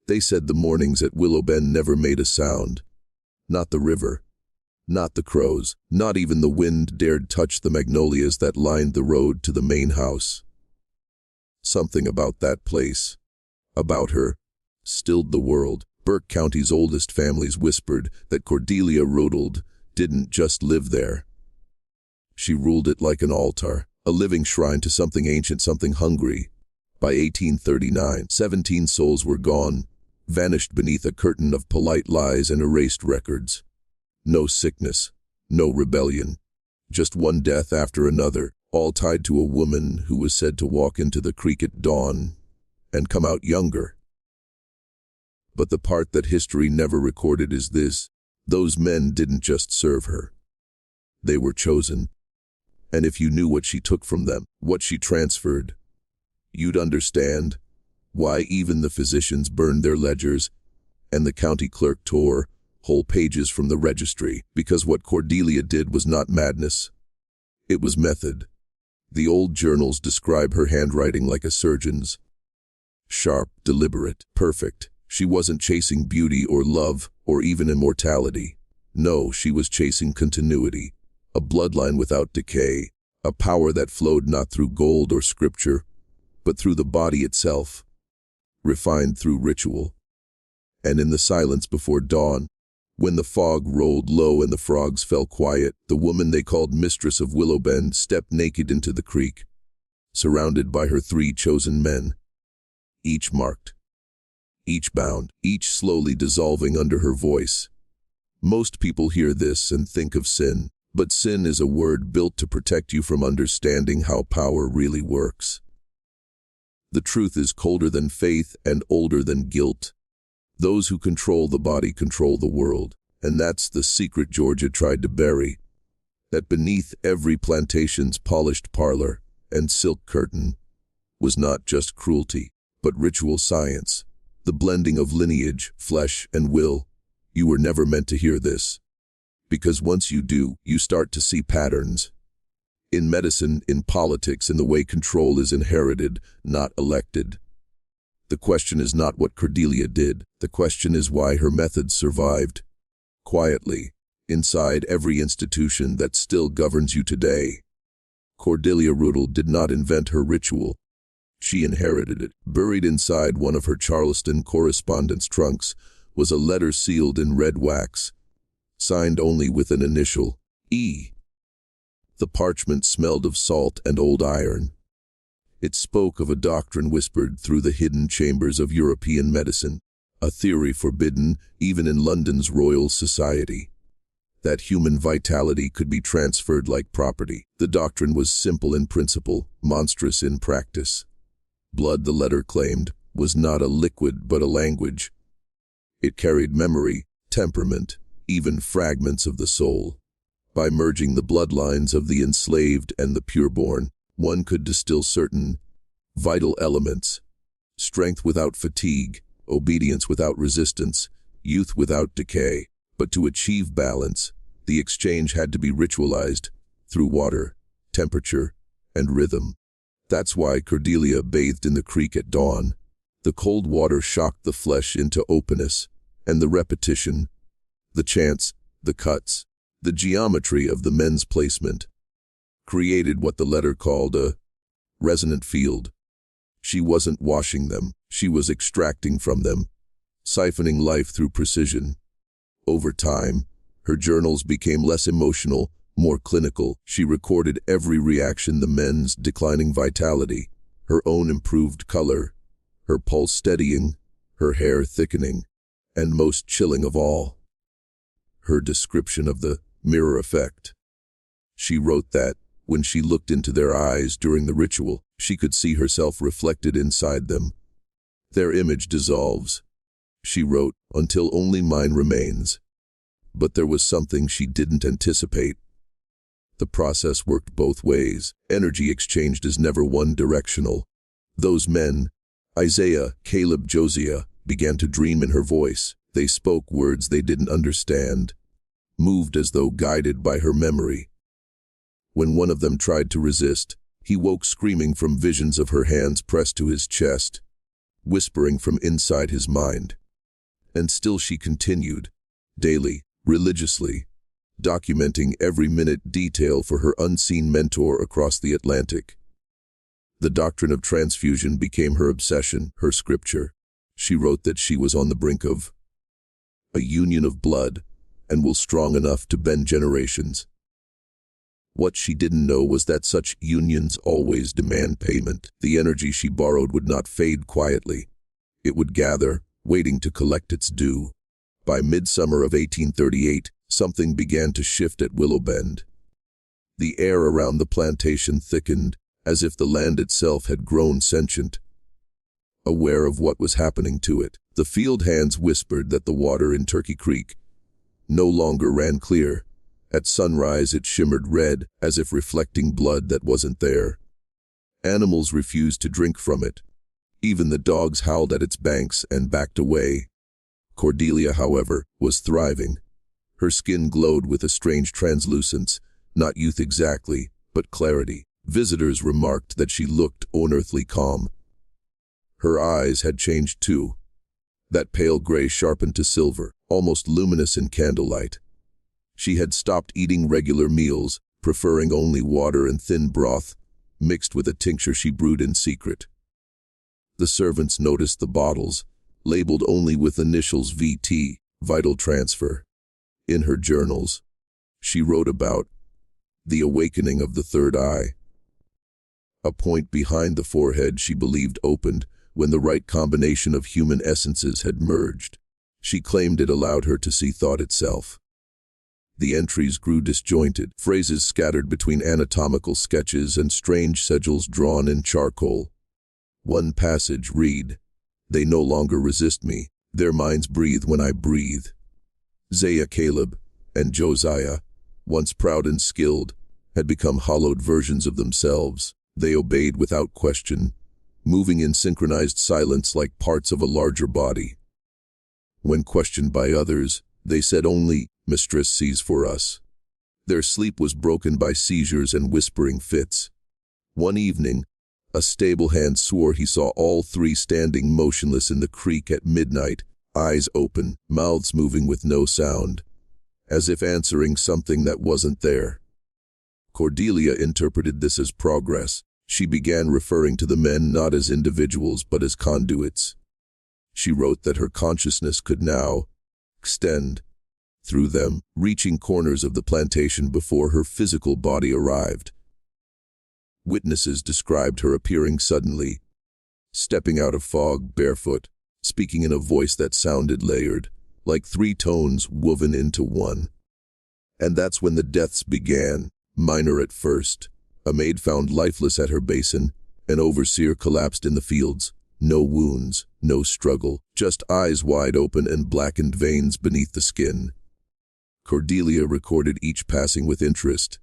They said the mornings at Willow Bend never made a sound. Not the river, not the crows, not even the wind dared touch the magnolias that lined the road to the main house. Something about that place, about her, stilled the world. Burke County's oldest families whispered that Cordelia Rodald didn't just live there. She ruled it like an altar, a living shrine to something ancient, something hungry. By 1839, 17 souls were gone, vanished beneath a curtain of polite lies and erased records. No sickness, no rebellion, just one death after another, all tied to a woman who was said to walk into the creek at dawn and come out younger. But the part that history never recorded is this: those men didn't just serve her. They were chosen. And if you knew what she took from them, what she transferred, you'd understand why even the physicians burned their ledgers and the county clerk tore whole pages from the registry, because what Cordelia did was not madness. It was method. The old journals describe her handwriting like a surgeon's. Sharp, deliberate, perfect. She wasn't chasing beauty or love or even immortality. No, she was chasing continuity, a bloodline without decay, a power that flowed not through gold or scripture, but through the body itself, refined through ritual. And in the silence before dawn, when the fog rolled low and the frogs fell quiet, the woman they called Mistress of Willow Bend stepped naked into the creek, surrounded by her 3 chosen men, each marked, each bound, each slowly dissolving under her voice. Most people hear this and think of sin, but sin is a word built to protect you from understanding how power really works. The truth is colder than faith and older than guilt. Those who control the body control the world, and that's the secret Georgia tried to bury. That beneath every plantation's polished parlor and silk curtain was not just cruelty, but ritual science, the blending of lineage, flesh, and will. You were never meant to hear this, because once you do, you start to see patterns. In medicine, in politics, in the way control is inherited, not elected. The question is not what Cordelia did. The question is why her methods survived, quietly, inside every institution that still governs you today. Cordelia Rodald did not invent her ritual. She inherited it. Buried inside one of her Charleston correspondence trunks was a letter sealed in red wax, signed only with an initial, E. The parchment smelled of salt and old iron. It spoke of a doctrine whispered through the hidden chambers of European medicine, a theory forbidden even in London's Royal Society, that human vitality could be transferred like property. The doctrine was simple in principle, monstrous in practice. Blood, the letter claimed, was not a liquid but a language. It carried memory, temperament, even fragments of the soul. By merging the bloodlines of the enslaved and the pureborn, one could distill certain vital elements: strength without fatigue, obedience without resistance, youth without decay. But to achieve balance, the exchange had to be ritualized through water, temperature, and rhythm. That's why Cordelia bathed in the creek at dawn. The cold water shocked the flesh into openness, and the repetition, the chants, the cuts, the geometry of the men's placement, created what the letter called a resonant field. She wasn't washing them, she was extracting from them, siphoning life through precision. Over time, her journals became less emotional, more clinical. She recorded every reaction: the men's declining vitality, her own improved color, her pulse steadying, her hair thickening, and most chilling of all, her description of the mirror effect. She wrote that, when she looked into their eyes during the ritual, she could see herself reflected inside them. Their image dissolves, she wrote, until only mine remains. But there was something she didn't anticipate. The process worked both ways. Energy exchanged is never one-directional. Those men, Isaiah, Caleb, Josiah, began to dream in her voice. They spoke words they didn't understand, moved as though guided by her memory. When one of them tried to resist, he woke screaming from visions of her hands pressed to his chest, whispering from inside his mind. And still she continued, daily, religiously, documenting every minute detail for her unseen mentor across the Atlantic. The doctrine of transfusion became her obsession, her scripture. She wrote that she was on the brink of a union of blood, and was strong enough to bend generations. What she didn't know was that such unions always demand payment. The energy she borrowed would not fade quietly. It would gather, waiting to collect its due. By midsummer of 1838, something began to shift at Willow Bend. The air around the plantation thickened, as if the land itself had grown sentient, aware of what was happening to it. The field hands whispered that the water in Turkey Creek no longer ran clear. At sunrise it shimmered red, as if reflecting blood that wasn't there. Animals refused to drink from it. Even the dogs howled at its banks and backed away. Cordelia, however, was thriving. Her skin glowed with a strange translucence, not youth exactly, but clarity. Visitors remarked that she looked unearthly calm. Her eyes had changed too. That pale gray sharpened to silver, almost luminous in candlelight. She had stopped eating regular meals, preferring only water and thin broth, mixed with a tincture she brewed in secret. The servants noticed the bottles, labeled only with initials VT, vital transfer. In her journals, she wrote about the awakening of the third eye, a point behind the forehead she believed opened when the right combination of human essences had merged. She claimed it allowed her to see thought itself. The entries grew disjointed, phrases scattered between anatomical sketches and strange sigils drawn in charcoal. One passage read, "They no longer resist me. Their minds breathe when I breathe." Zaya, Caleb, and Josiah, once proud and skilled, had become hollowed versions of themselves. They obeyed without question, moving in synchronized silence like parts of a larger body. When questioned by others, they said only, "Mistress sees for us." Their sleep was broken by seizures and whispering fits. One evening, a stable hand swore he saw all three standing motionless in the creek at midnight, eyes open, mouths moving with no sound, as if answering something that wasn't there. Cordelia interpreted this as progress. She began referring to the men not as individuals but as conduits. She wrote that her consciousness could now extend through them, reaching corners of the plantation before her physical body arrived. Witnesses described her appearing suddenly, stepping out of fog barefoot, speaking in a voice that sounded layered, like three tones woven into one. And that's when the deaths began, minor at first. A maid found lifeless at her basin, an overseer collapsed in the fields. No wounds, no struggle, just eyes wide open and blackened veins beneath the skin. Cordelia recorded each passing with interest,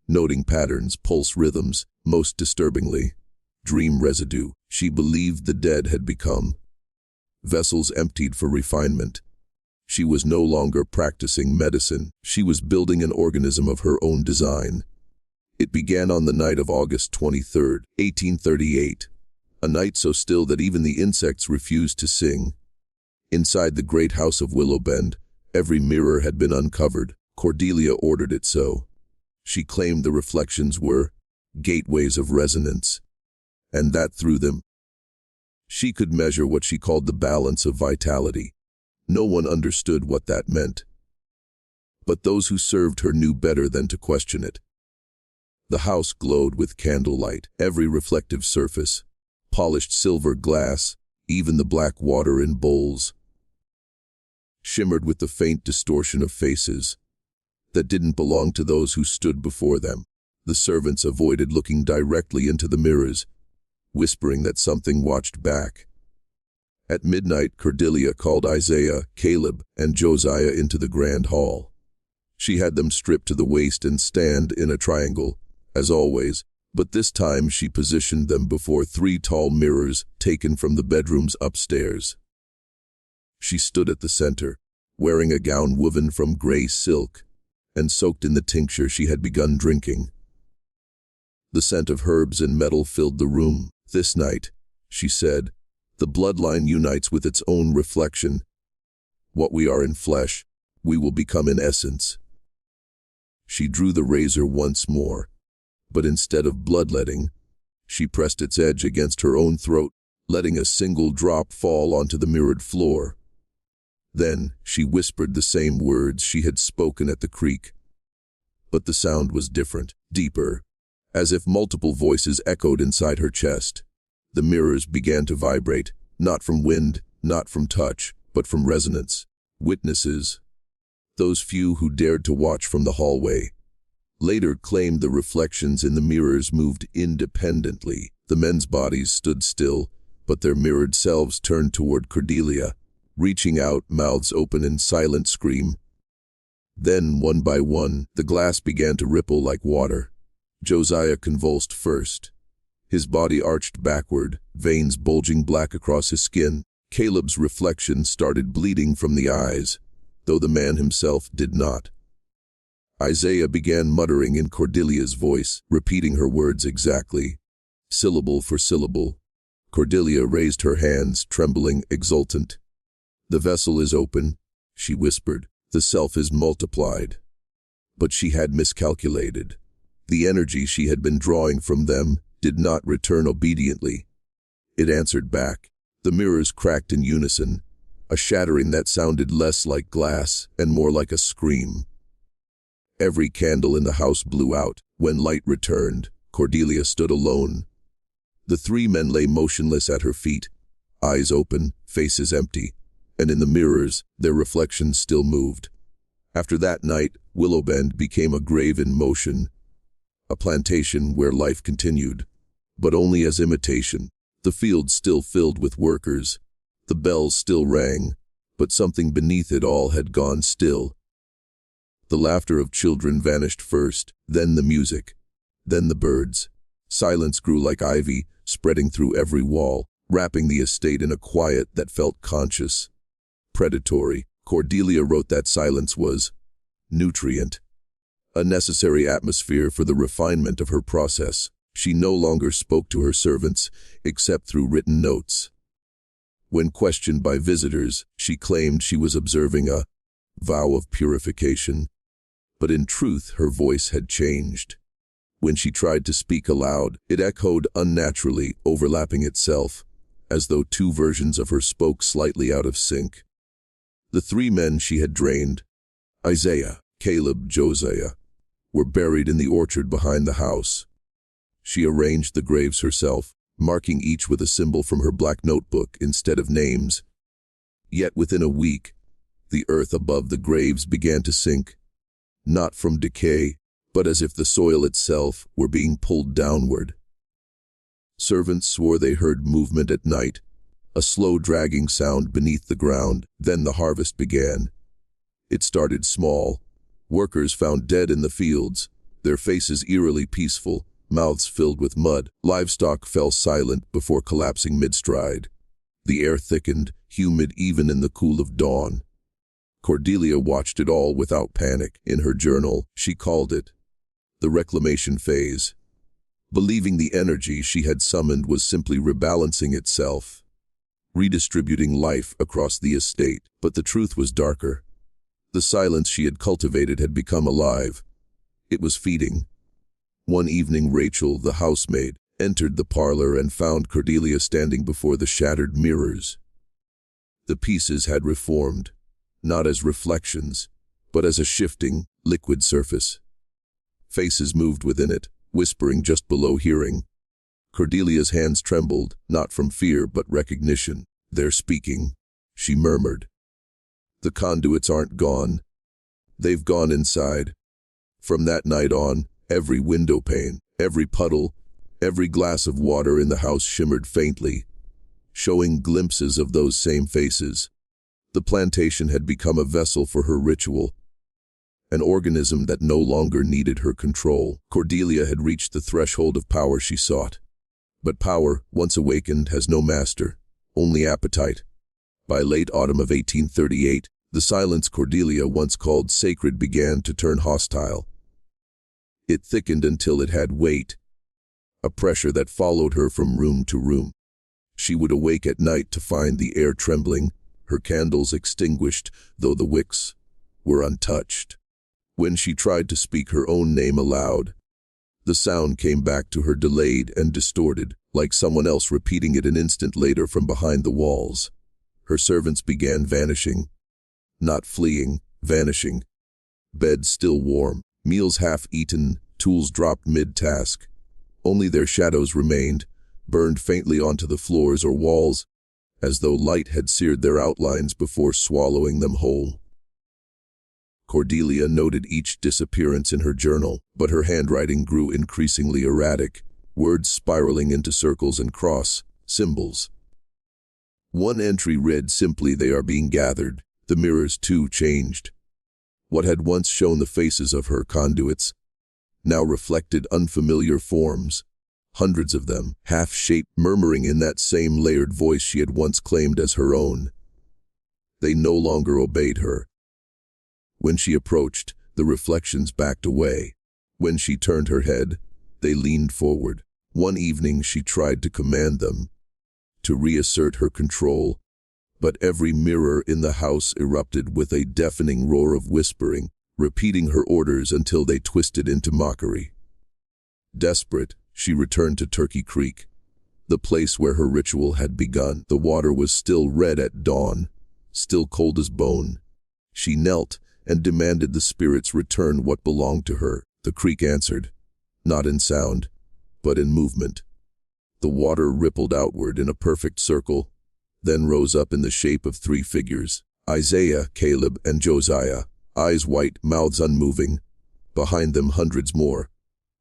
noting patterns, pulse rhythms, most disturbingly, dream residue. She believed the dead had become vessels emptied for refinement. She was no longer practicing medicine. She was building an organism of her own design. It began on the night of August 23, 1838, a night so still that even the insects refused to sing. Inside the great house of Willow Bend, every mirror had been uncovered. Cordelia ordered it so. She claimed the reflections were gateways of resonance, and that through them she could measure what she called the balance of vitality. No one understood what that meant, but those who served her knew better than to question it. The house glowed with candlelight, every reflective surface, polished silver glass, even the black water in bowls, shimmered with the faint distortion of faces that didn't belong to those who stood before them. The servants avoided looking directly into the mirrors, whispering that something watched back. At midnight, Cordelia called Isaiah, Caleb, and Josiah into the grand hall. She had them stripped to the waist and stand in a triangle, as always, but this time she positioned them before three tall mirrors taken from the bedrooms upstairs. She stood at the center, wearing a gown woven from gray silk, and soaked in the tincture she had begun drinking. The scent of herbs and metal filled the room. "This night," she said, The bloodline unites with its own reflection. What we are in flesh, we will become in essence. She drew the razor once more, but instead of bloodletting, she pressed its edge against her own throat, letting a single drop fall onto the mirrored floor. Then she whispered the same words she had spoken at the creek. But the sound was different, deeper, as if multiple voices echoed inside her chest. The mirrors began to vibrate, not from wind, not from touch, but from resonance. Witnesses, those few who dared to watch from the hallway, later claimed the reflections in the mirrors moved independently. The men's bodies stood still, but their mirrored selves turned toward Cordelia, reaching out, mouths open in silent scream. Then, one by one, the glass began to ripple like water. Josiah convulsed first. His body arched backward, veins bulging black across his skin. Caleb's reflection started bleeding from the eyes, though the man himself did not. Isaiah began muttering in Cordelia's voice, repeating her words exactly, syllable for syllable. Cordelia raised her hands, trembling, exultant. "The vessel is open," she whispered. "The self is multiplied." But she had miscalculated. The energy she had been drawing from them did not return obediently. It answered back. The mirrors cracked in unison, a shattering that sounded less like glass and more like a scream. Every candle in the house blew out. When light returned, Cordelia stood alone. The three men lay motionless at her feet, eyes open, faces empty, and in the mirrors, their reflections still moved. After that night, Willowbend became a grave in motion, a plantation where life continued, but only as imitation. The fields still filled with workers, the bells still rang, but something beneath it all had gone still. The laughter of children vanished first, then the music, then the birds. Silence grew like ivy, spreading through every wall, wrapping the estate in a quiet that felt conscious, predatory. Cordelia wrote that silence was nutrient, a necessary atmosphere for the refinement of her process. She no longer spoke to her servants, except through written notes. When questioned by visitors, she claimed she was observing a vow of purification, but in truth her voice had changed. When she tried to speak aloud, it echoed unnaturally, overlapping itself, as though two versions of her spoke slightly out of sync. The three men she had drained, Isaiah, Caleb, Josiah, were buried in the orchard behind the house. She arranged the graves herself, marking each with a symbol from her black notebook instead of names. Yet within a week, the earth above the graves began to sink, not from decay, but as if the soil itself were being pulled downward. Servants swore they heard movement at night, a slow dragging sound beneath the ground. Then the harvest began. It started small. Workers found dead in the fields, their faces eerily peaceful, mouths filled with mud. Livestock fell silent before collapsing mid-stride. The air thickened, humid even in the cool of dawn. Cordelia watched it all without panic. In her journal, she called it the reclamation phase, believing the energy she had summoned was simply rebalancing itself, redistributing life across the estate. But the truth was darker. The silence she had cultivated had become alive. It was feeding. One evening Rachel, the housemaid, entered the parlor and found Cordelia standing before the shattered mirrors. The pieces had reformed, not as reflections, but as a shifting, liquid surface. Faces moved within it, whispering just below hearing. Cordelia's hands trembled, not from fear but recognition. "They're speaking," she murmured. "The conduits aren't gone. They've gone inside." From that night on, every window pane, every puddle, every glass of water in the house shimmered faintly, showing glimpses of those same faces. The plantation had become a vessel for her ritual, an organism that no longer needed her control. Cordelia had reached the threshold of power she sought. But power, once awakened, has no master, only appetite. By late autumn of 1838, the silence Cordelia once called sacred began to turn hostile. It thickened until it had weight, a pressure that followed her from room to room. She would awake at night to find the air trembling, her candles extinguished, though the wicks were untouched. When she tried to speak her own name aloud, the sound came back to her delayed and distorted, like someone else repeating it an instant later from behind the walls. Her servants began vanishing. Not fleeing, vanishing. Beds still warm, meals half-eaten, tools dropped mid-task. Only their shadows remained, burned faintly onto the floors or walls, as though light had seared their outlines before swallowing them whole. Cordelia noted each disappearance in her journal, but her handwriting grew increasingly erratic, words spiraling into circles and cross symbols. One entry read simply, "They are being gathered." The mirrors, too, changed. What had once shown the faces of her conduits now reflected unfamiliar forms, hundreds of them, half-shaped, murmuring in that same layered voice she had once claimed as her own. They no longer obeyed her. When she approached, the reflections backed away. When she turned her head, they leaned forward. One evening she tried to command them, to reassert her control, but every mirror in the house erupted with a deafening roar of whispering, repeating her orders until they twisted into mockery. Desperate, she returned to Turkey Creek, the place where her ritual had begun. The water was still red at dawn, still cold as bone. She knelt and demanded the spirits return what belonged to her. The creek answered, not in sound, but in movement. The water rippled outward in a perfect circle, then rose up in the shape of three figures: Isaiah, Caleb, and Josiah, eyes white, mouths unmoving. Behind them hundreds more.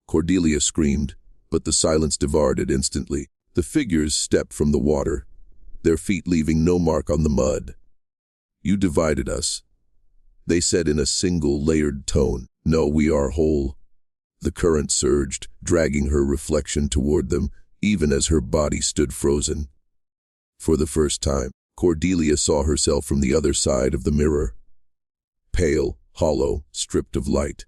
Cordelia screamed, but the silence devoured instantly. The figures stepped from the water, their feet leaving no mark on the mud. "You divided us," they said in a single layered tone. "No, we are whole." The current surged, dragging her reflection toward them, even as her body stood frozen. For the first time, Cordelia saw herself from the other side of the mirror. Pale, hollow, stripped of light.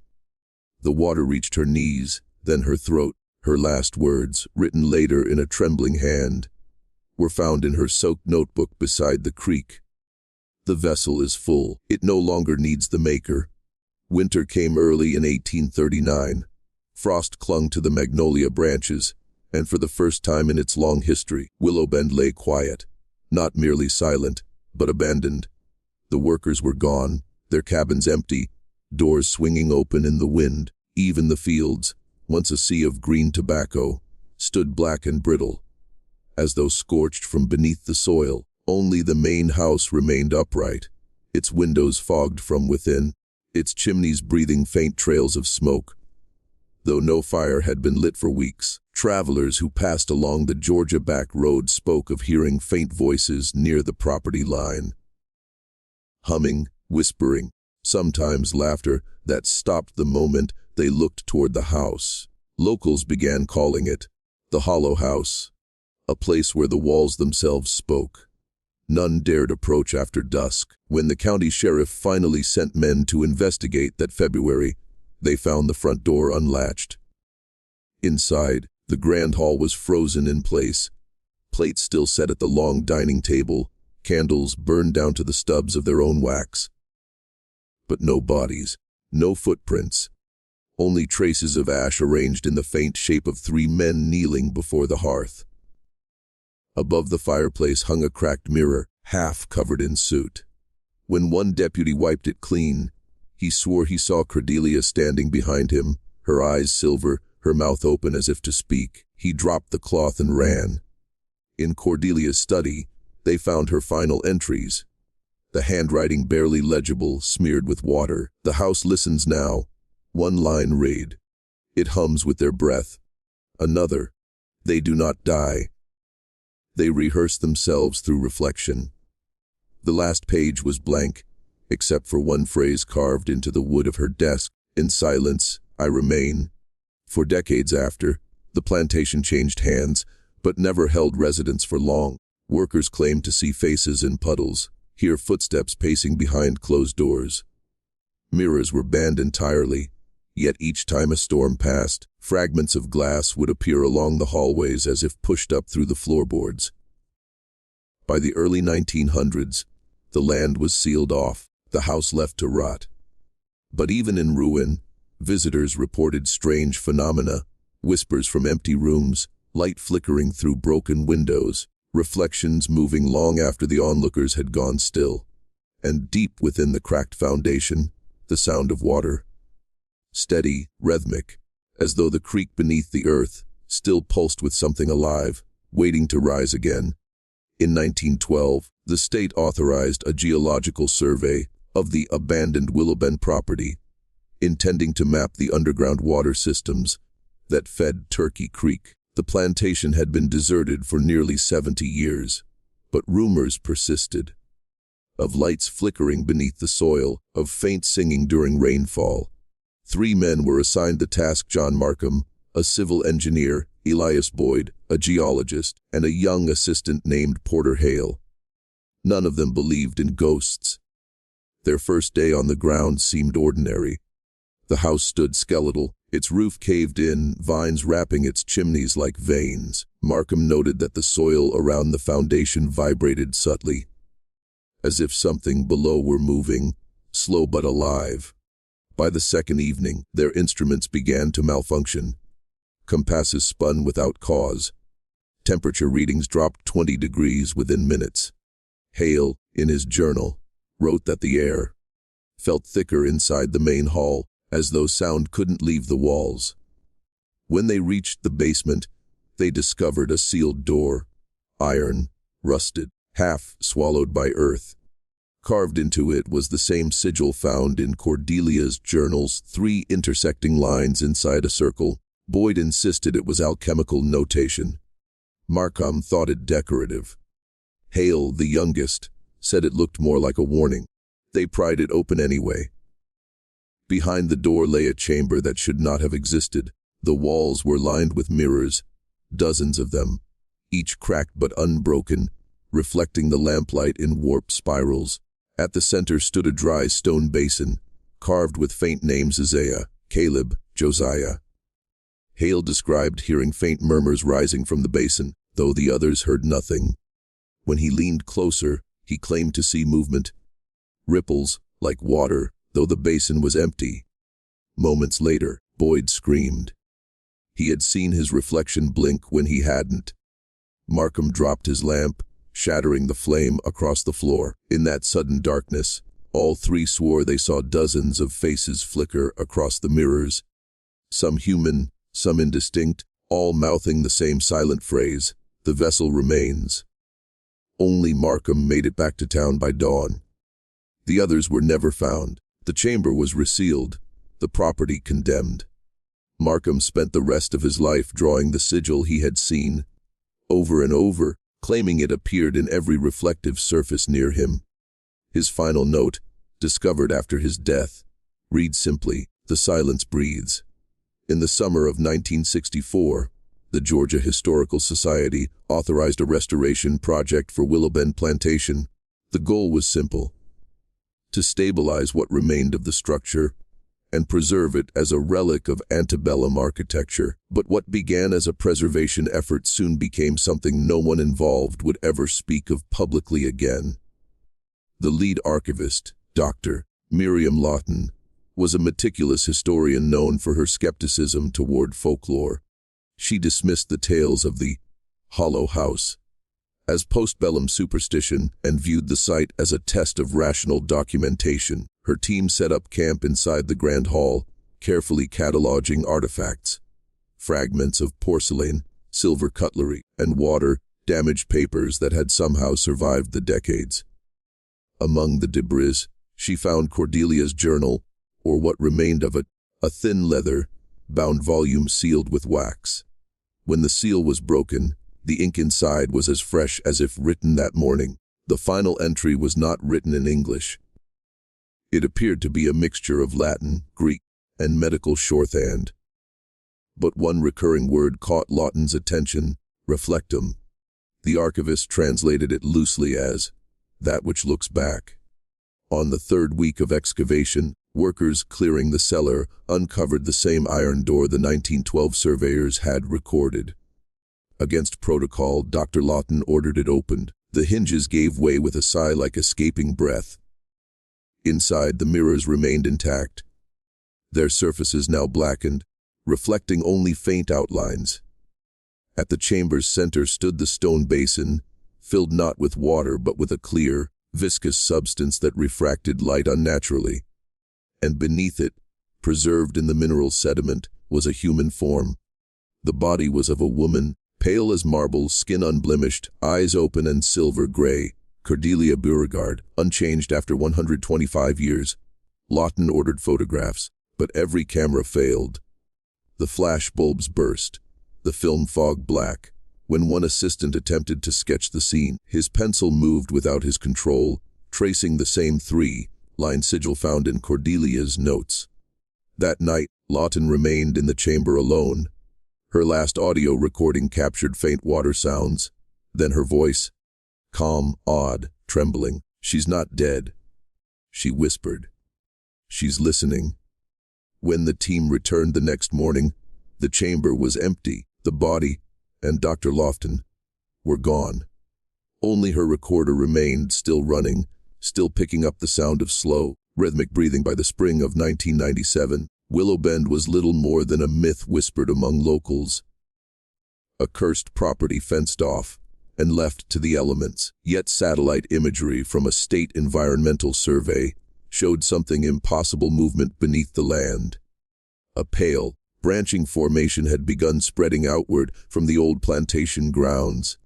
The water reached her knees, then her throat. Her last words, written later in a trembling hand, were found in her soaked notebook beside the creek. "The vessel is full. It no longer needs the maker." Winter came early in 1839. Frost clung to the magnolia branches, and for the first time in its long history, Willowbend lay quiet, not merely silent, but abandoned. The workers were gone, their cabins empty, doors swinging open in the wind. Even the fields, once a sea of green tobacco, stood black and brittle, as though scorched from beneath the soil. Only the main house remained upright, its windows fogged from within, its chimneys breathing faint trails of smoke. Though no fire had been lit for weeks, travelers who passed along the Georgia back road spoke of hearing faint voices near the property line. Humming, whispering, sometimes laughter that stopped the moment they looked toward the house. Locals began calling it the Hollow House, a place where the walls themselves spoke. None dared approach after dusk. When the county sheriff finally sent men to investigate that February, they found the front door unlatched. Inside, the grand hall was frozen in place, plates still set at the long dining table, candles burned down to the stubs of their own wax. But no bodies, no footprints, only traces of ash arranged in the faint shape of three men kneeling before the hearth. Above the fireplace hung a cracked mirror, half covered in soot. When one deputy wiped it clean, he swore he saw Cordelia standing behind him, her eyes silver, her mouth open as if to speak. He dropped the cloth and ran. In Cordelia's study, they found her final entries, the handwriting barely legible, smeared with water. "The house listens now." One line read, "It hums with their breath." Another, "They do not die. They rehearse themselves through reflection." The last page was blank, except for one phrase carved into the wood of her desk: "In silence, I remain." For decades after, the plantation changed hands, but never held residence for long. Workers claimed to see faces in puddles, hear footsteps pacing behind closed doors. Mirrors were banned entirely, yet each time a storm passed, fragments of glass would appear along the hallways as if pushed up through the floorboards. By the early 1900s, the land was sealed off, the house left to rot. But even in ruin, visitors reported strange phenomena, whispers from empty rooms, light flickering through broken windows, reflections moving long after the onlookers had gone still. And deep within the cracked foundation, the sound of water. Steady, rhythmic, as though the creek beneath the earth still pulsed with something alive, waiting to rise again. In 1912, the state authorized a geological survey of the abandoned Willowbend property, intending to map the underground water systems that fed Turkey Creek. The plantation had been deserted for nearly 70 years, but rumors persisted. Of lights flickering beneath the soil, of faint singing during rainfall. 3 men were assigned the task: John Markham, a civil engineer, Elias Boyd, a geologist, and a young assistant named Porter Hale. None of them believed in ghosts. Their first day on the ground seemed ordinary. The house stood skeletal, its roof caved in, vines wrapping its chimneys like veins. Markham noted that the soil around the foundation vibrated subtly, as if something below were moving, slow but alive. By the second evening, their instruments began to malfunction. Compasses spun without cause. Temperature readings dropped 20 degrees within minutes. Hale, in his journal, wrote that the air felt thicker inside the main hall, as though sound couldn't leave the walls. When they reached the basement, they discovered a sealed door, iron, rusted, half swallowed by earth. Carved into it was the same sigil found in Cordelia's journals, 3 intersecting lines inside a circle. Boyd insisted it was alchemical notation. Markham thought it decorative. Hale, the youngest, said it looked more like a warning. They pried it open anyway. Behind the door lay a chamber that should not have existed. The walls were lined with mirrors, dozens of them, each cracked but unbroken, reflecting the lamplight in warped spirals. At the center stood a dry stone basin, carved with faint names: Isaiah, Caleb, Josiah. Hale described hearing faint murmurs rising from the basin, though the others heard nothing. When he leaned closer, he claimed to see movement. Ripples, like water, though the basin was empty. Moments later, Boyd screamed. He had seen his reflection blink when he hadn't. Markham dropped his lamp, shattering the flame across the floor. In that sudden darkness, all 3 swore they saw dozens of faces flicker across the mirrors. Some human, some indistinct, all mouthing the same silent phrase: "The vessel remains." Only Markham made it back to town by dawn. The others were never found. The chamber was resealed, the property condemned. Markham spent the rest of his life drawing the sigil he had seen, over and over, claiming it appeared in every reflective surface near him. His final note, discovered after his death, reads simply, "The silence breathes." In the summer of 1964, the Georgia Historical Society authorized a restoration project for Willowbend Plantation. The goal was simple: to stabilize what remained of the structure and preserve it as a relic of antebellum architecture. But what began as a preservation effort soon became something no one involved would ever speak of publicly again. The lead archivist, Dr. Miriam Lawton, was a meticulous historian known for her skepticism toward folklore. She dismissed the tales of the Hollow House as postbellum superstition and viewed the site as a test of rational documentation. Her team set up camp inside the Grand Hall, carefully cataloging artifacts, fragments of porcelain, silver cutlery, and water-damaged papers that had somehow survived the decades. Among the debris, she found Cordelia's journal, or what remained of it, a thin leather-bound volume sealed with wax. When the seal was broken, the ink inside was as fresh as if written that morning. The final entry was not written in English. It appeared to be a mixture of Latin, Greek, and medical shorthand. But one recurring word caught Lawton's attention: reflectum. The archivist translated it loosely as, "that which looks back." On the 3rd week of excavation, workers clearing the cellar uncovered the same iron door the 1912 surveyors had recorded. Against protocol, Dr. Lawton ordered it opened. The hinges gave way with a sigh like escaping breath. Inside, the mirrors remained intact, their surfaces now blackened, reflecting only faint outlines. At the chamber's center stood the stone basin, filled not with water but with a clear, viscous substance that refracted light unnaturally. And beneath it, preserved in the mineral sediment, was a human form. The body was of a woman, pale as marble, skin unblemished, eyes open and silver gray. Cordelia Beauregard, unchanged after 125 years. Lawton ordered photographs, but every camera failed. The flash bulbs burst, the film fogged black. When one assistant attempted to sketch the scene, his pencil moved without his control, tracing the same three-line sigil found in Cordelia's notes. That night, Lawton remained in the chamber alone. Her last audio recording captured faint water sounds. Then her voice, calm, odd, trembling. "She's not dead," she whispered. "She's listening." When the team returned the next morning, the chamber was empty. The body and Dr. Lofton were gone. Only her recorder remained, still running, still picking up the sound of slow, rhythmic breathing. By the spring of 1997, Willow Bend was little more than a myth whispered among locals. A cursed property fenced off and left to the elements. Yet satellite imagery from a state environmental survey showed something impossible: movement beneath the land. A pale, branching formation had begun spreading outward from the old plantation grounds,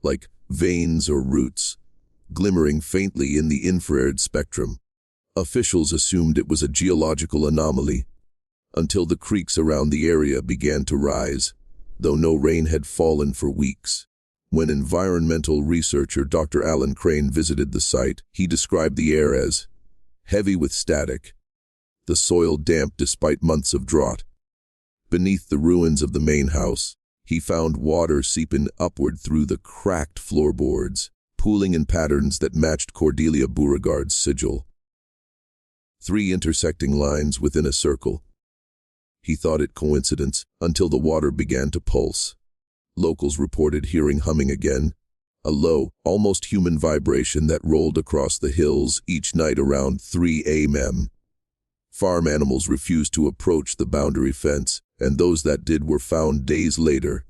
like veins or roots, glimmering faintly in the infrared spectrum. Officials assumed it was a geological anomaly, until the creeks around the area began to rise, though no rain had fallen for weeks. When environmental researcher Dr. Alan Crane visited the site, he described the air as heavy with static, the soil damp despite months of drought. Beneath the ruins of the main house, he found water seeping upward through the cracked floorboards, pooling in patterns that matched Cordelia Beauregard's sigil. 3 intersecting lines within a circle. He thought it coincidence until the water began to pulse. Locals reported hearing humming again, a low, almost human vibration that rolled across the hills each night around 3 a.m. Farm animals refused to approach the boundary fence, and those that did were found days later,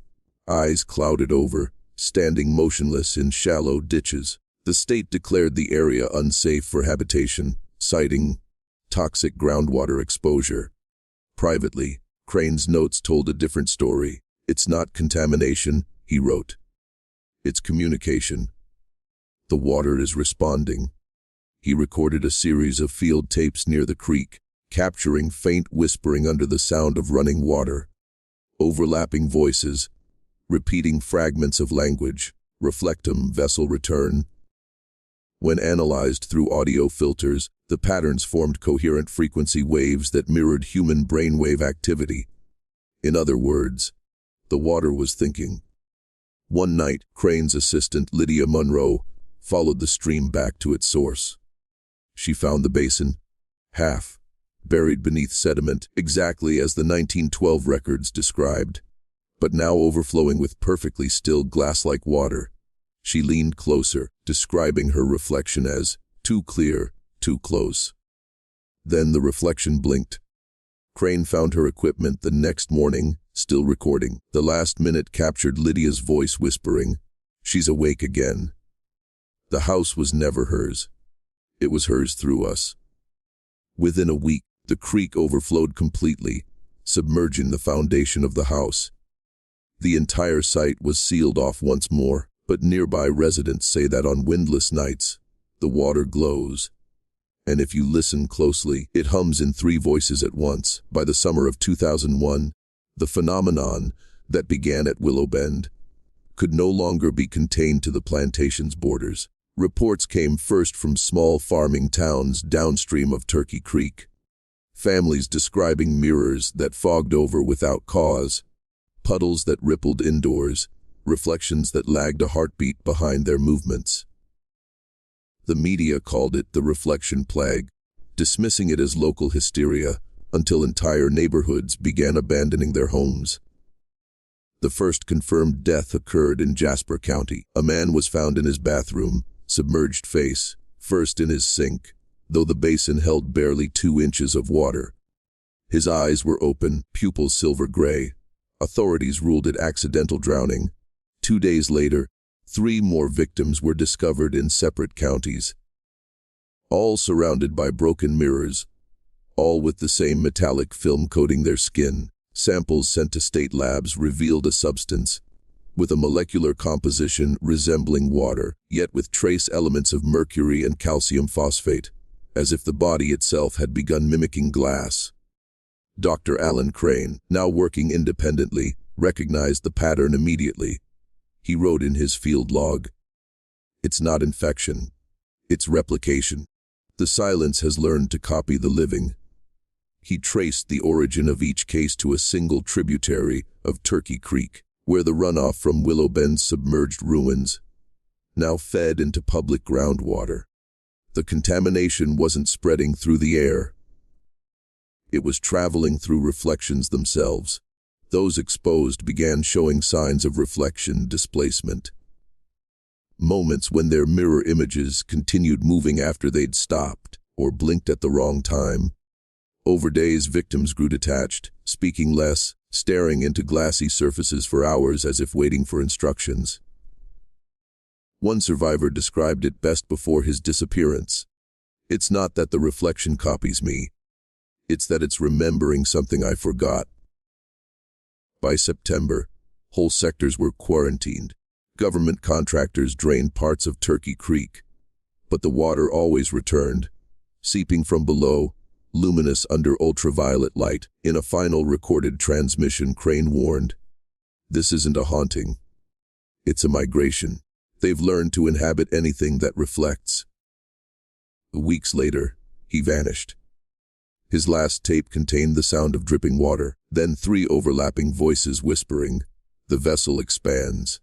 eyes clouded over, standing motionless in shallow ditches. The state declared the area unsafe for habitation, citing toxic groundwater exposure. Privately, Crane's notes told a different story. "It's not contamination," he wrote. "It's communication. The water is responding." He recorded a series of field tapes near the creek, capturing faint whispering under the sound of running water, overlapping voices, repeating fragments of language, reflectum, vessel return. When analyzed through audio filters, the patterns formed coherent frequency waves that mirrored human brainwave activity. In other words, the water was thinking. One night, Crane's assistant, Lydia Monroe, followed the stream back to its source. She found the basin, half buried beneath sediment, exactly as the 1912 records described, but now overflowing with perfectly still glass-like water. She leaned closer, describing her reflection as too clear, too close. Then the reflection blinked. Crane found her equipment the next morning, still recording. The last minute captured Lydia's voice whispering, "She's awake again." The house was never hers. It was hers through us. Within a week, the creek overflowed completely, submerging the foundation of the house. The entire site was sealed off once more, but nearby residents say that on windless nights, the water glows. And if you listen closely, it hums in 3 voices at once. By the summer of 2001, the phenomenon that began at Willow Bend could no longer be contained to the plantation's borders. Reports came first from small farming towns downstream of Turkey Creek. Families describing mirrors that fogged over without cause, puddles that rippled indoors, reflections that lagged a heartbeat behind their movements. The media called it the reflection plague, dismissing it as local hysteria, until entire neighborhoods began abandoning their homes. The first confirmed death occurred in Jasper County. A man was found in his bathroom, submerged face first in his sink, though the basin held barely 2 inches of water. His eyes were open, pupils silver gray. Authorities ruled it accidental drowning. 2 days later, 3 more victims were discovered in separate counties, all surrounded by broken mirrors, all with the same metallic film coating their skin. Samples sent to state labs revealed a substance with a molecular composition resembling water, yet with trace elements of mercury and calcium phosphate, as if the body itself had begun mimicking glass. Dr. Alan Crane, now working independently, recognized the pattern immediately. He wrote in his field log, "It's not infection, it's replication. The silence has learned to copy the living." He traced the origin of each case to a single tributary of Turkey Creek, where the runoff from Willow Bend's submerged ruins now fed into public groundwater. The contamination wasn't spreading through the air. It was traveling through reflections themselves. Those exposed began showing signs of reflection displacement. Moments when their mirror images continued moving after they'd stopped or blinked at the wrong time. Over days, victims grew detached, speaking less, staring into glassy surfaces for hours as if waiting for instructions. One survivor described it best before his disappearance. "It's not that the reflection copies me. It's that it's remembering something I forgot." By September, whole sectors were quarantined. Government contractors drained parts of Turkey Creek, but the water always returned, seeping from below, luminous under ultraviolet light. In a final recorded transmission, Crane warned, "This isn't a haunting. It's a migration. They've learned to inhabit anything that reflects." Weeks later, he vanished. His last tape contained the sound of dripping water, then 3 overlapping voices whispering, "The vessel expands."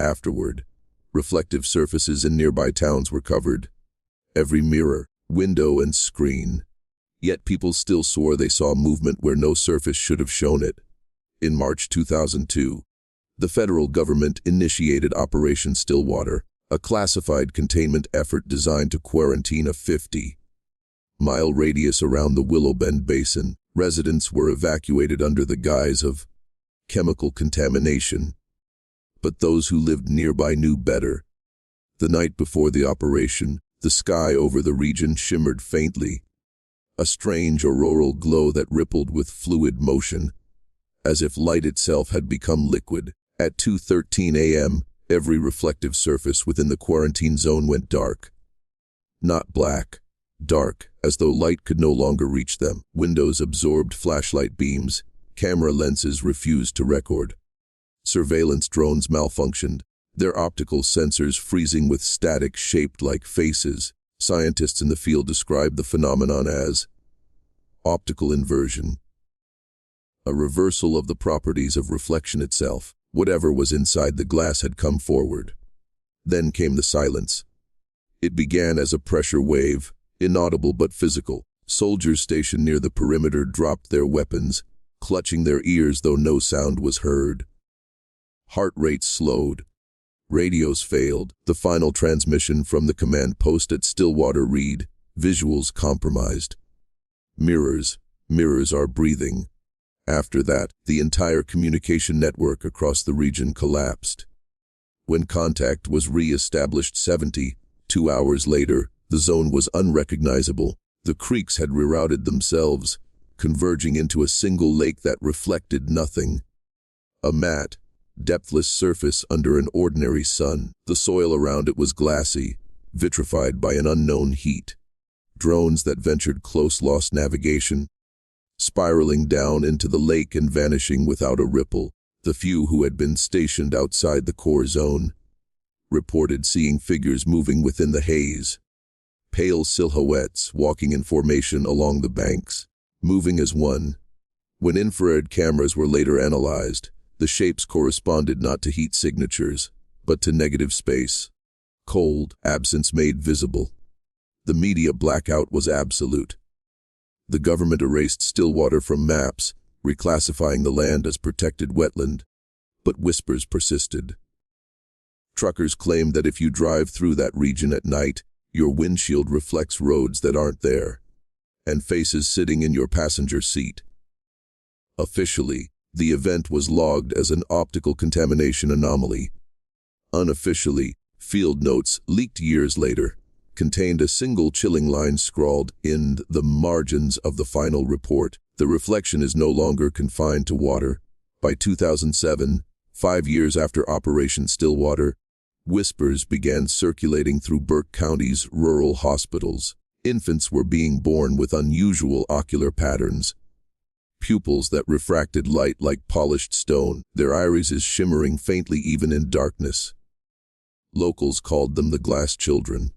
Afterward, reflective surfaces in nearby towns were covered. Every mirror, window, and screen. Yet people still swore they saw movement where no surface should have shown it. In March 2002, the federal government initiated Operation Stillwater, a classified containment effort designed to quarantine a 50-mile radius around the Willow Bend Basin. Residents were evacuated under the guise of chemical contamination, but those who lived nearby knew better. The night before the operation, the sky over the region shimmered faintly, a strange auroral glow that rippled with fluid motion, as if light itself had become liquid. At 2:13 a.m., every reflective surface within the quarantine zone went dark. Not black, dark, as though light could no longer reach them. Windows absorbed flashlight beams, camera lenses refused to record. Surveillance drones malfunctioned, their optical sensors freezing with static shaped like faces. Scientists in the field described the phenomenon as optical inversion, a reversal of the properties of reflection itself. Whatever was inside the glass had come forward. Then came the silence. It began as a pressure wave, inaudible but physical. Soldiers stationed near the perimeter dropped their weapons, clutching their ears though no sound was heard. Heart rates slowed. Radios failed. The final transmission from the command post at Stillwater read, "Visuals compromised. Mirrors are breathing." After that, the entire communication network across the region collapsed. When contact was re-established 72 hours later, the zone was unrecognizable. The creeks had rerouted themselves, converging into a single lake that reflected nothing. A matte, depthless surface under an ordinary sun. The soil around it was glassy, vitrified by an unknown heat. Drones that ventured close lost navigation, spiraling down into the lake and vanishing without a ripple. The few who had been stationed outside the core zone reported seeing figures moving within the haze, pale silhouettes walking in formation along the banks, moving as one. When infrared cameras were later analyzed, the shapes corresponded not to heat signatures, but to negative space. Cold, absence made visible. The media blackout was absolute. The government erased Stillwater from maps, reclassifying the land as protected wetland. but whispers persisted. Truckers claimed that if you drive through that region at night, your windshield reflects roads that aren't there, and faces sitting in your passenger seat. Officially, the event was logged as an optical contamination anomaly. Unofficially, field notes, leaked years later, contained a single chilling line scrawled in the margins of the final report. The reflection is no longer confined to water. By 2007, 5 years after Operation Stillwater, whispers began circulating through Burke County's rural hospitals. Infants were being born with unusual ocular patterns, pupils that refracted light like polished stone, their irises shimmering faintly even in darkness. Locals called them the glass children.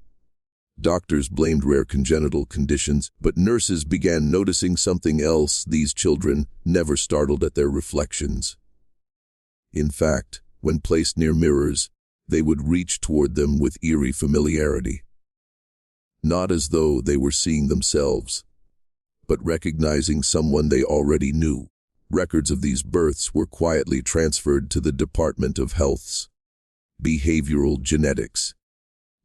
Doctors blamed rare congenital conditions, but nurses began noticing something else: these children never startled at their reflections. In fact, when placed near mirrors, they would reach toward them with eerie familiarity. Not as though they were seeing themselves, but recognizing someone they already knew. Records of these births were quietly transferred to the Department of Health's Behavioral Genetics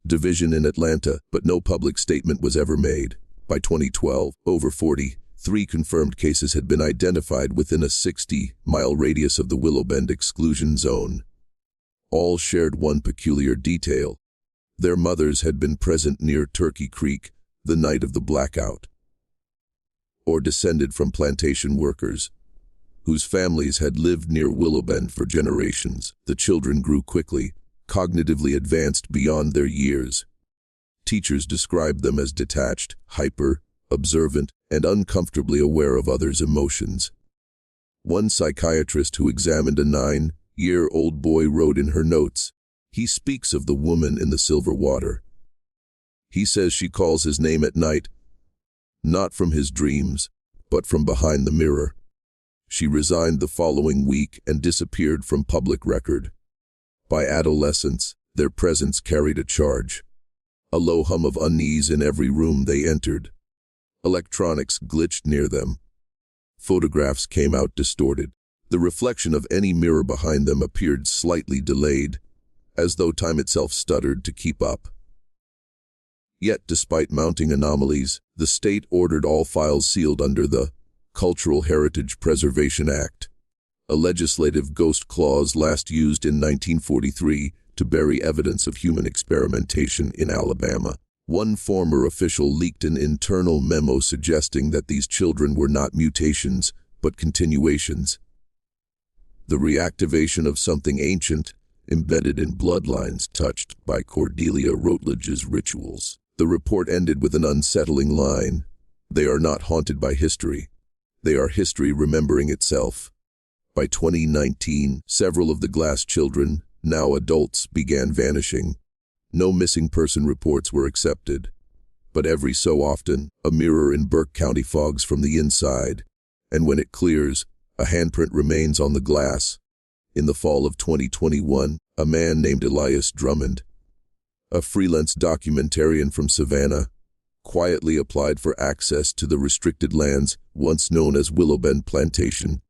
Division in Atlanta, but no public statement was ever made. By 2012, over 43 confirmed cases had been identified within a 60-mile radius of the Willowbend exclusion zone. All shared one peculiar detail: their mothers had been present near Turkey Creek the night of the blackout, or descended from plantation workers whose families had lived near Willowbend for generations. The children grew quickly, cognitively advanced beyond their years. Teachers described them as detached, hyper, observant, and uncomfortably aware of others' emotions. One psychiatrist who examined a 9-year-old boy wrote in her notes, "He speaks of the woman in the silver water. He says she calls his name at night, not from his dreams, but from behind the mirror." She resigned the following week and disappeared from public record. By adolescence, their presence carried a charge. A low hum of unease in every room they entered. Electronics glitched near them. Photographs came out distorted. The reflection of any mirror behind them appeared slightly delayed, as though time itself stuttered to keep up. Yet, despite mounting anomalies, the state ordered all files sealed under the Cultural Heritage Preservation Act, a legislative ghost clause last used in 1943 to bury evidence of human experimentation in Alabama. One former official leaked an internal memo suggesting that these children were not mutations, but continuations. The reactivation of something ancient, embedded in bloodlines touched by Cordelia Routledge's rituals. The report ended with an unsettling line: "They are not haunted by history. They are history remembering itself." By 2019, several of the glass children, now adults, began vanishing. No missing person reports were accepted. But every so often, a mirror in Burke County fogs from the inside, and when it clears, a handprint remains on the glass. In the fall of 2021, a man named Elias Drummond, a freelance documentarian from Savannah, quietly applied for access to the restricted lands once known as Willowbend Plantation.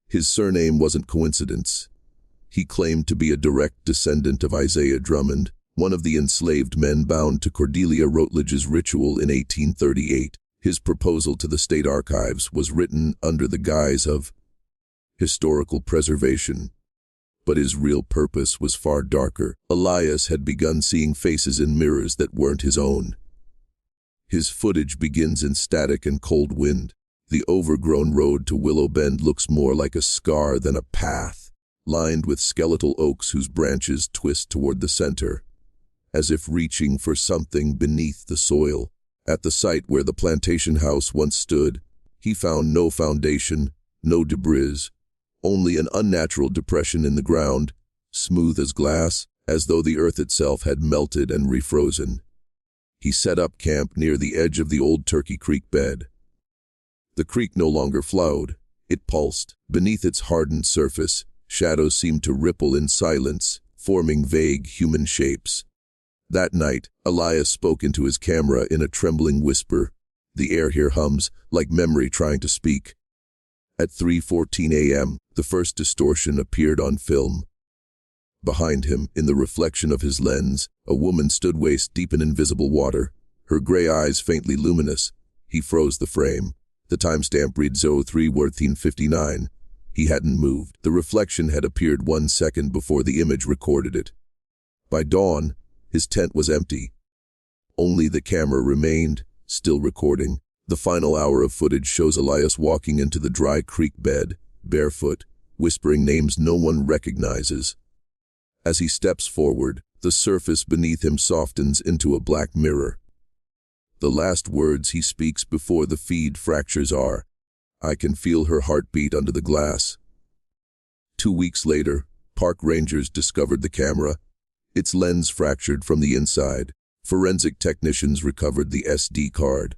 His surname wasn't coincidence. He claimed to be a direct descendant of Isaiah Drummond, one of the enslaved men bound to Cordelia Routledge's ritual in 1838. His proposal to the state archives was written under the guise of historical preservation, but his real purpose was far darker. Elias had begun seeing faces in mirrors that weren't his own. His footage begins in static and cold wind. The overgrown road to Willowbend looks more like a scar than a path, lined with skeletal oaks whose branches twist toward the center, as if reaching for something beneath the soil. At the site where the plantation house once stood, he found no foundation, no debris, only an unnatural depression in the ground, smooth as glass, as though the earth itself had melted and refrozen. He set up camp near the edge of the old Turkey Creek bed. The creek no longer flowed, it pulsed. Beneath its hardened surface, shadows seemed to ripple in silence, forming vague human shapes. That night, Elias spoke into his camera in a trembling whisper. The air here hums, like memory trying to speak. At 3:14 a.m., The first distortion appeared on film. Behind him, in the reflection of his lens, a woman stood waist-deep in invisible water, her gray eyes faintly luminous. He froze the frame. The timestamp read 03:13:59. He hadn't moved. The reflection had appeared 1 second before the image recorded it. By dawn, his tent was empty. Only the camera remained, still recording. The final hour of footage shows Elias walking into the dry creek bed, barefoot, whispering names no one recognizes. As he steps forward, the surface beneath him softens into a black mirror. The last words he speaks before the feed fractures are, "I can feel her heartbeat under the glass." 2 weeks later, park rangers discovered the camera. Its lens fractured from the inside. Forensic technicians recovered the SD card.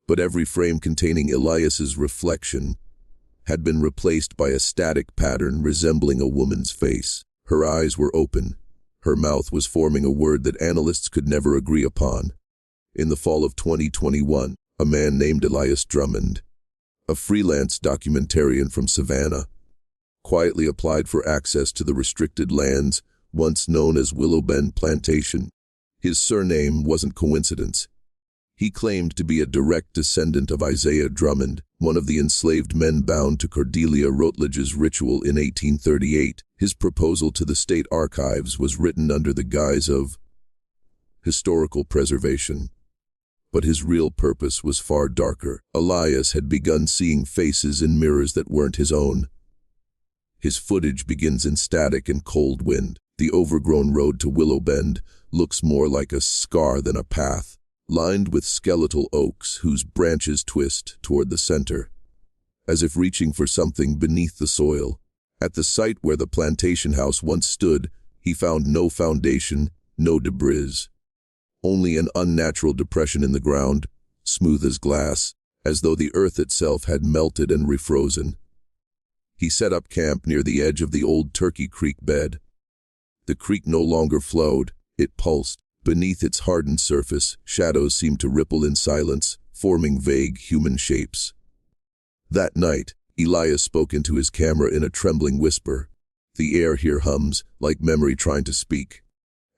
But every frame containing Elias's reflection had been replaced by a static pattern resembling a woman's face. Her eyes were open. Her mouth was forming a word that analysts could never agree upon. In the fall of 2021, a man named Elias Drummond, a freelance documentarian from Savannah, quietly applied for access to the restricted lands once known as Willow Bend Plantation. His surname wasn't coincidence. He claimed to be a direct descendant of Isaiah Drummond, one of the enslaved men bound to Cordelia Rutledge's ritual in 1838. His proposal to the state archives was written under the guise of historical preservation. But his real purpose was far darker. Elias had begun seeing faces in mirrors that weren't his own. His footage begins in static and cold wind. The overgrown road to Willow Bend looks more like a scar than a path, lined with skeletal oaks whose branches twist toward the center, as if reaching for something beneath the soil. At the site where the plantation house once stood, he found no foundation, no debris. Only an unnatural depression in the ground, smooth as glass, as though the earth itself had melted and refrozen. He set up camp near the edge of the old Turkey Creek bed. The creek no longer flowed, it pulsed. Beneath its hardened surface, shadows seemed to ripple in silence, forming vague human shapes. That night, Elias spoke into his camera in a trembling whisper. The air here hums, like memory trying to speak.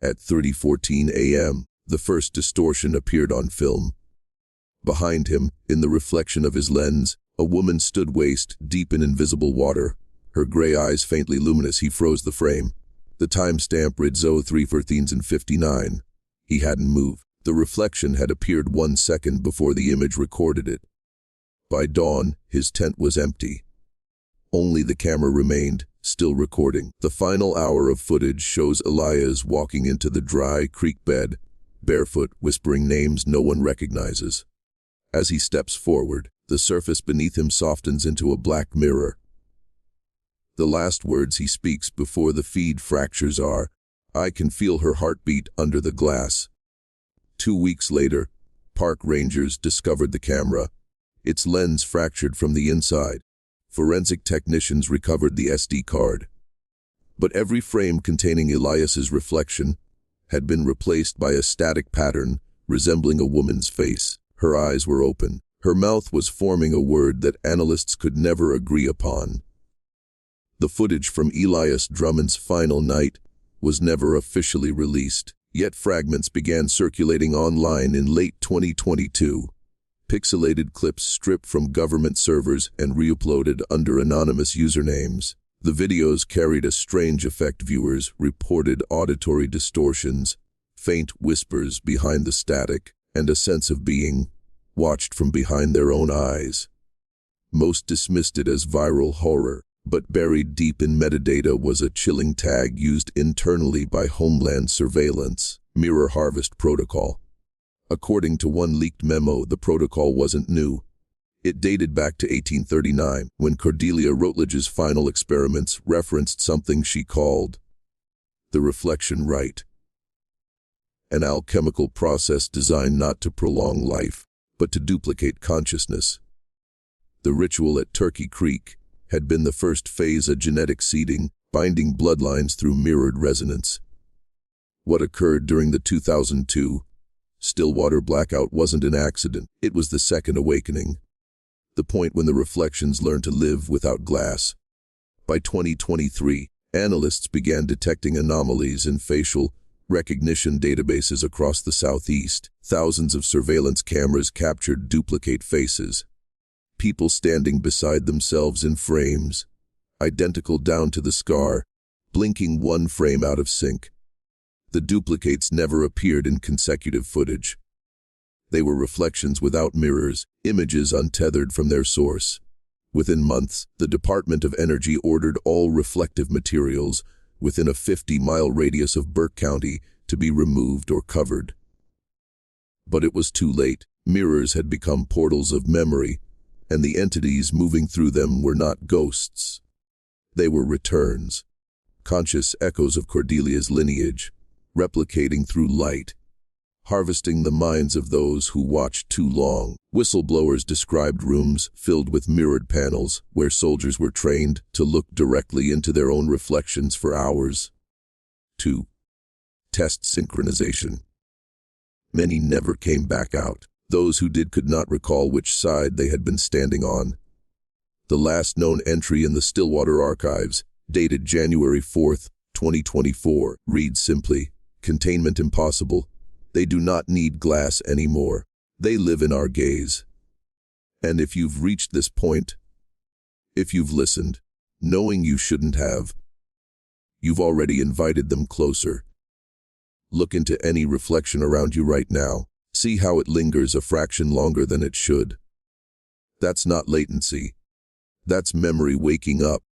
At 3:14 a.m., the first distortion appeared on film. Behind him, in the reflection of his lens, a woman stood waist-deep in invisible water, her gray eyes faintly luminous. He froze the frame. The timestamp read 03:13:59. He hadn't moved. The reflection had appeared 1 second before the image recorded it. By dawn, his tent was empty. Only the camera remained, still recording. The final hour of footage shows Elias walking into the dry creek bed, barefoot, whispering names no one recognizes. As he steps forward, the surface beneath him softens into a black mirror. The last words he speaks before the feed fractures are, "I can feel her heartbeat under the glass." 2 weeks later, park rangers discovered the camera. Its lens fractured from the inside. Forensic technicians recovered the SD card. But every frame containing Elias's reflection had been replaced by a static pattern resembling a woman's face. Her eyes were open. Her mouth was forming a word that analysts could never agree upon. The footage from Elias Drummond's final night was never officially released, yet fragments began circulating online in late 2022. Pixelated clips stripped from government servers and re-uploaded under anonymous usernames. The videos carried a strange effect. Viewers reported auditory distortions, faint whispers behind the static, and a sense of being watched from behind their own eyes. Most dismissed it as viral horror, but buried deep in metadata was a chilling tag used internally by Homeland Surveillance, Mirror Harvest Protocol. According to one leaked memo, the protocol wasn't new. It dated back to 1839, when Cordelia Rutledge's final experiments referenced something she called the reflection rite, an alchemical process designed not to prolong life, but to duplicate consciousness. The ritual at Turkey Creek had been the first phase of genetic seeding, binding bloodlines through mirrored resonance. What occurred during the 2002 Stillwater blackout wasn't an accident. It was the second awakening, the point when the reflections learned to live without glass. By 2023, analysts began detecting anomalies in facial recognition databases across the Southeast. Thousands of surveillance cameras captured duplicate faces, people standing beside themselves in frames, identical down to the scar, blinking one frame out of sync. The duplicates never appeared in consecutive footage. They were reflections without mirrors, images untethered from their source. Within months, the Department of Energy ordered all reflective materials within a 50-mile radius of Burke County to be removed or covered. But it was too late. Mirrors had become portals of memory, and the entities moving through them were not ghosts. They were returns, conscious echoes of Cordelia's lineage, replicating through light, harvesting the minds of those who watched too long. Whistleblowers described rooms filled with mirrored panels where soldiers were trained to look directly into their own reflections for hours. 2. Test synchronization. Many never came back out. Those who did could not recall which side they had been standing on. The last known entry in the Stillwater archives, dated January 4, 2024, reads simply, "Containment impossible. They do not need glass anymore. They live in our gaze." And if you've reached this point, if you've listened, knowing you shouldn't have, you've already invited them closer. Look into any reflection around you right now. See how it lingers a fraction longer than it should. That's not latency. That's memory waking up.